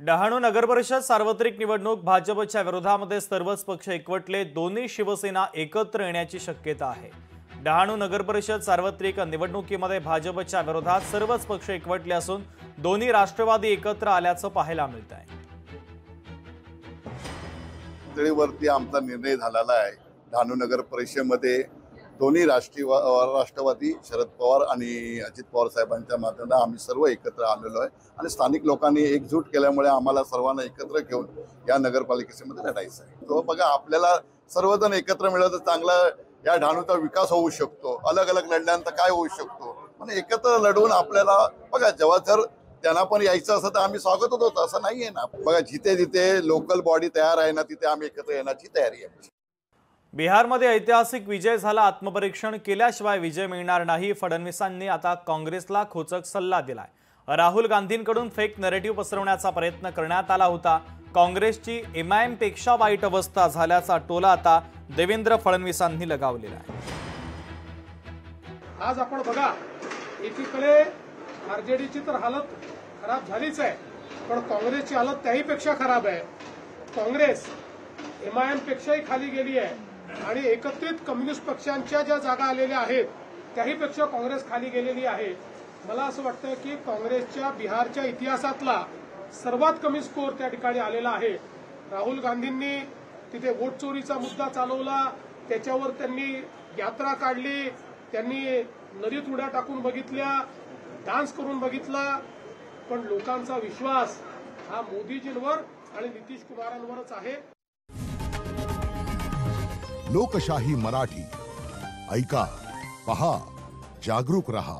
डहाणू नगरपरिषद सार्वत्रिक निवडणूक भाजपच्या विरोधामध्ये सर्वच पक्ष एकवटले, दोन्ही शिवसेना एकत्र येण्याची शक्यता आहे। डहाणू नगरपरिषद सार्वत्रिक निवडणुकीमध्ये भाजपच्या विरोधात सर्वच पक्ष एकवटले असून दोन्ही राष्ट्रवादी एकत्र आल्याचं पाहायला मिळत आहे। वरती आमचा निर्णय झालेला आहे। डहाणू नगर परिषदेमध्ये दोन्ही राष्ट्रवादी शरद पवार आणि अजित पवार साहेबांच्या माध्यमातून आम्ही सर्व एकत्र आलेलो आहे आणि स्थानिक लोकांनी एकजूट केल्यामुळे आम्हाला सर्वांना एकत्र घेऊन या नगरपालिकेमध्ये लढायचं आहे। तो बघा, आपल्याला सर्वजण एकत्र मिळालं तर चांगला या डहाणूचा विकास होऊ शकतो। अलग अलग लढल्यानंतर काय होऊ शकतो, पण एकत्र लढून आपल्याला बघा, जेव्हा जर त्यांना पण यायचं असं तर आम्ही स्वागत होतो, असं नाहीये ना। बघा, जिथे जिथे लोकल बॉडी तयार आहे ना, तिथे आम्ही एकत्र येण्याची तयारी आहे। बिहारमध्ये ऐतिहासिक विजय झाला, आत्मपरीक्षण केल्याशिवाय विजय मिळणार नाही। फडणवीसांनी आता काँग्रेसला खोचक सल्ला दिलाय। राहुल गांधींकडून फेक नरेटिव्ह पसरवण्याचा प्रयत्न करण्यात आला होता। काँग्रेसची एमआयएम पेक्षा वाईट अवस्था झाल्याचा टोला आता देवेंद्र फडणवीसांनी लगावलेला आहे। आज आपण बघा, एकीकडे आरजेडीची तर हालत खराब झालीच आहे, पण काँग्रेसची हालत त्याहीपेक्षा खराब आहे। काँग्रेस एमआयएम पेक्षाही खाली गेली आहे आणि एकत्रित कम्युनिस्ट पक्षांच्या ज्या जागा आलेल्या आहेत त्याहीपेक्षा काँग्रेस खाली गेलेली आहे। मला असं वाटतं की काँग्रेसच्या बिहारच्या इतिहासातला सर्वात कमी स्कोअर त्या ठिकाणी आलेला आहे। राहुल गांधींनी तिथे वोट चोरीचा मुद्दा चालवला, त्याच्यावर त्यांनी यात्रा काढली, त्यांनी नदीत उड्या टाकून बघितल्या, डान्स करून बघितला, पण लोकांचा विश्वास हा मोदीजींवर आणि नितीश कुमारांवरच आहे। लोकशाही मराठी ऐका, पहा, जागरूक रहा।